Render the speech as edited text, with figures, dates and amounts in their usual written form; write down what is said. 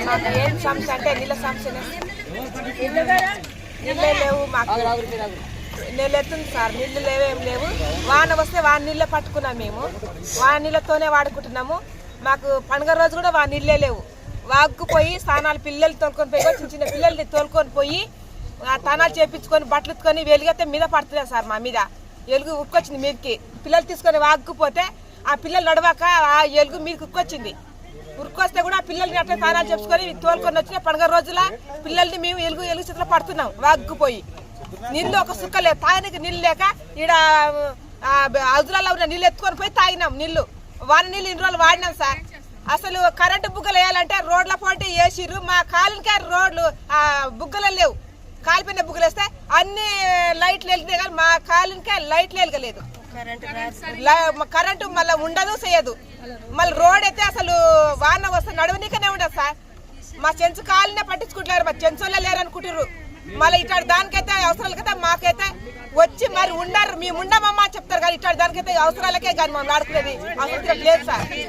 మాకు ఏం సమస్య అంటే నీళ్ళ సమస్యనే. నీళ్ళే లేవు మాకు, నీళ్ళు ఎత్తుంది సార్, నీళ్ళు లేవేం లేవు. వాన వస్తే వాన నీళ్ళే పట్టుకున్నాం మేము, వాన నీళ్ళతోనే వాడుకుంటున్నాము. మాకు పండుగ రోజు కూడా వాన నీళ్ళే లేవు. వాగుకుపోయి స్నానాలు పిల్లలు తోలుకొని పోయి, చిన్న చిన్న పిల్లల్ని తోలుకొని పోయి స్నానాలు చేపించుకొని బట్టలు ఎత్తుకొని వెలుగైతే మీద పడుతున్నాయి సార్. మా మీద ఎలుగు ఉక్కొచ్చింది మీదకి. పిల్లలు తీసుకొని వాగుకుపోతే ఆ పిల్లలు నడవాక ఆ ఎలుగు మీదకి ఉక్కొచ్చింది. ఉరికొస్తే కూడా పిల్లల్ని అట్లా స్నానాలు చేసుకొని తోలుకొని వచ్చిన పండుగ రోజుల పిల్లల్ని మేము ఎలుగు చేతిలో పడుతున్నాం వాగుకుపోయి. నీళ్ళు ఒక సుక్క లేదు, తాగడానికి నీళ్ళు లేక ఈడ అదులలో ఉన్న నీళ్ళు ఎత్తుకొని పోయి తాగినాం. నీళ్ళు వాన నీళ్ళు ఇన్ని రోజులు వాడినాం సార్. అసలు కరెంటు బుగ్గలు వేయాలంటే రోడ్ల పోటీ వేసిర్రు, మా కాలనికే రోడ్లు బుగ్గలు లేవు. కాలిపోయిన బుగ్గలు వేస్తే అన్ని లైట్లు వెళ్తున్నాయి కానీ మా కాలనికే లైట్లు వెలగలేదు. కరెంటు మళ్ళీ ఉండదు చేయదు. మళ్ళీ రోడ్ అయితే అసలు వాన వస్తే నడవనీకనే ఉండదు సార్. మా చెంచు కాలనే పట్టించుకుంటున్నారు, మా చెంచోళ్ళే లేరు అనుకుంటారు. మళ్ళీ ఇట్లాంటి దానికైతే అవసరాలకైతే మాకైతే వచ్చి మరి ఉండరు, మేము ఉండమమ్మా చెప్తారు కానీ ఇట్లాంటి దానికైతే అవసరాలకే కానీ మనం ఆడుకునేది అవసరం లేదు సార్.